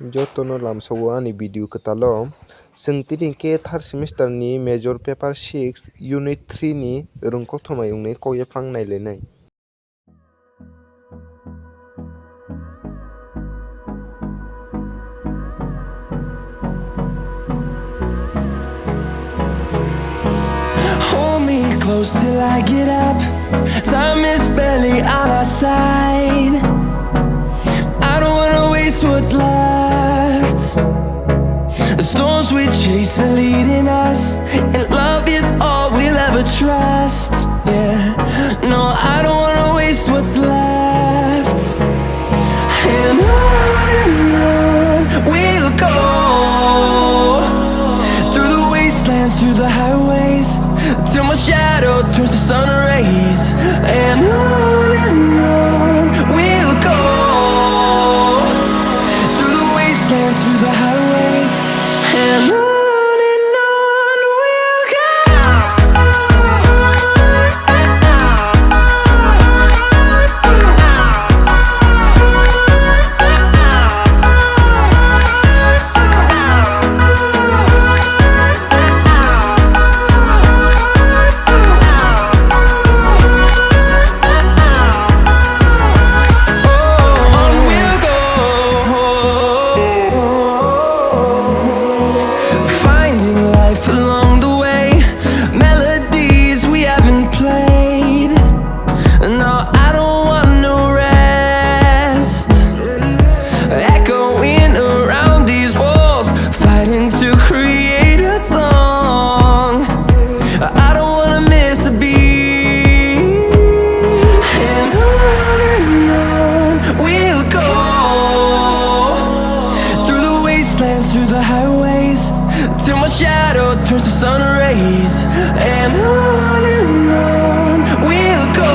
jotono lamsago ani video ketalo sengtini ke third semester ni major paper 6 unit 3 ni Rung Kothomayungni KOKYAPHANG nailaidi. Hold me close till I get up. Time is barely on our side. I don't wanna waste what's left. The storms we chase are leading us, and love is all we'll ever trust. Yeah, no, I don't wanna waste what's left. And on we'll go, through the wastelands, through the highways, till my shadow turns to sun rays. And on we'll go, through the wastelands, through the highways, and on we'll go. Through the highways, till my shadow turns to sun rays. And on we'll go,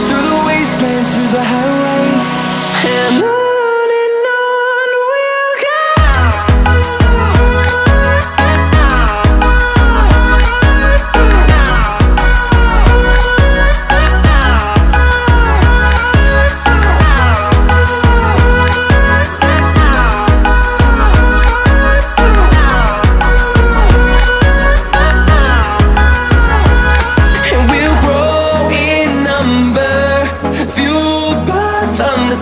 through the wastelands, through the highways, and on we'll go.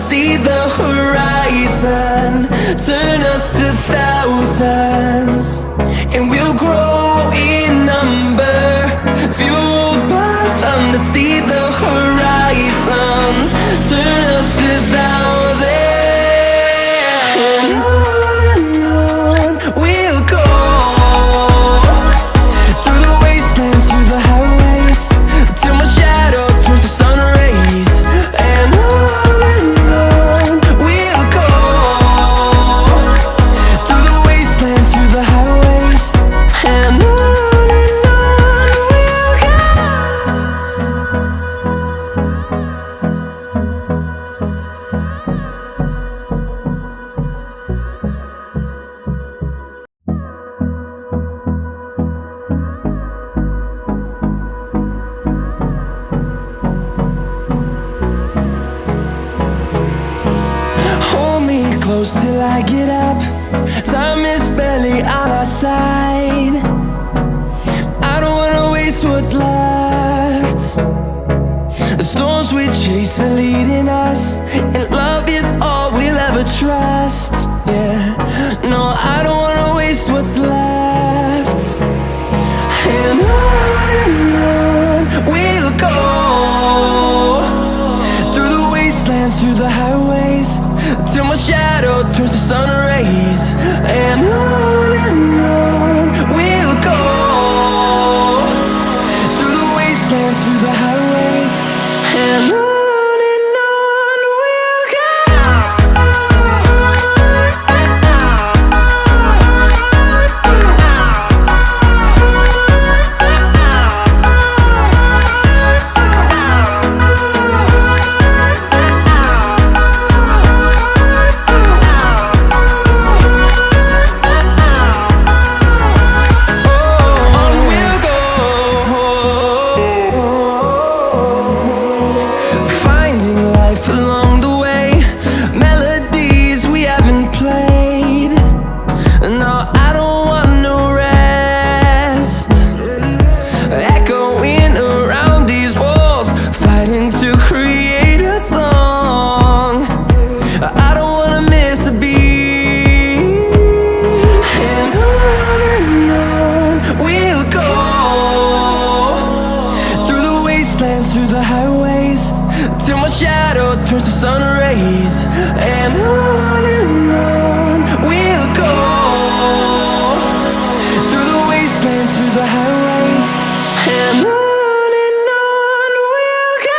See the horizon turn us to thousands, and we'll grow in number, fueled by them to see the horizon turn us to thousands. And on we'll go, through the wastelands, through the highways, till my shadow turns to sun rays. And close till I get up. Time is barely on our side. I don't wanna waste what's left. The storms we chase are leading us, and love is all we'll ever trust. Yeah, no, I don't wanna waste what's left. And on we'll go, through the wastelands, through the highways, till my shadow turns to sun rays. And on we'll go, through the wastelands, through the highways, and on we'll go. turns to sun rays, and on we'll go, through the wastelands, through the highways, and on we'll go.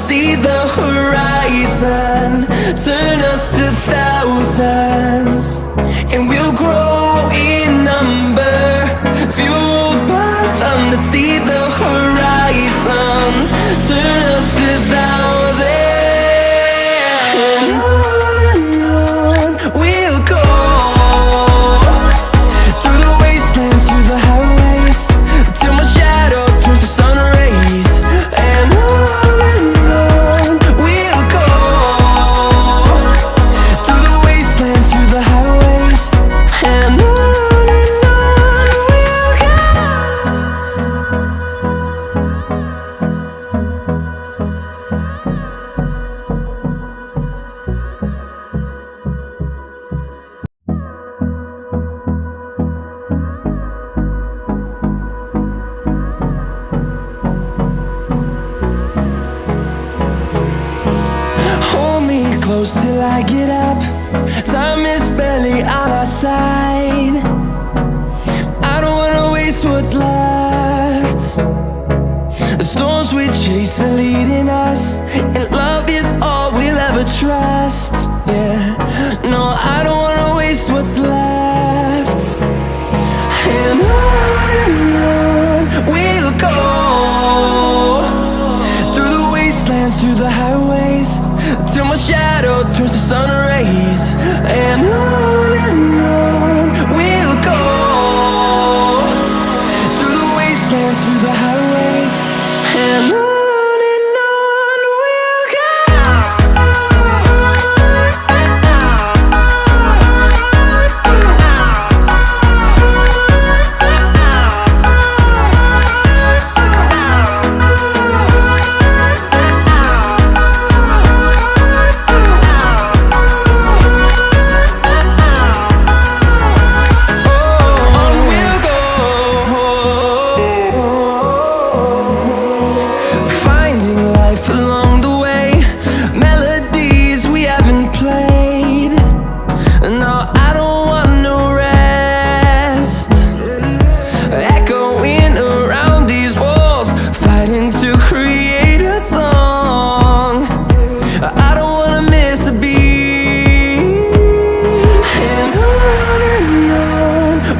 See the horizon, turn us to thousands, and we'll grow in number, fueled by them to see the horizon, turn us to thousands, and on we'll go, through the wastelands, through the highways, till my shadow turns to sun rays, and on close till I get up. Time is barely on our side. I don't wanna waste what's left. The storms we chase are leading us, and love is all we'll ever trust. Yeah, no, I don't wanna waste what's left. And on we'll go, through the wastelands, through the highways, till my shadow turns to sun rays, and on we'll go, through the wastelands, through the highways, and on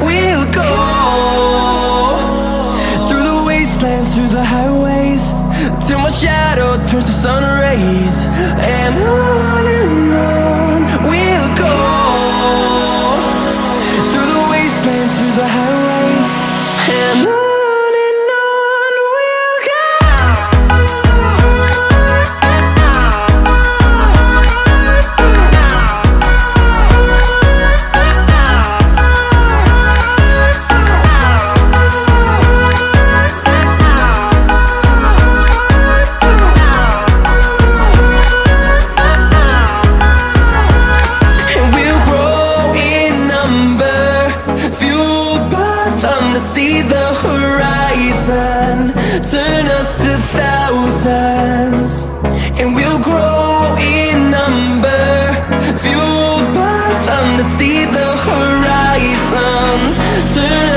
we'll go. Till my shadow turns to sun rays, and on we'll go, through the wastelands, through the highways, and on we'll go. See the horizon, turn us to thousands, and we'll grow in number, fueled by them to see the horizon, turn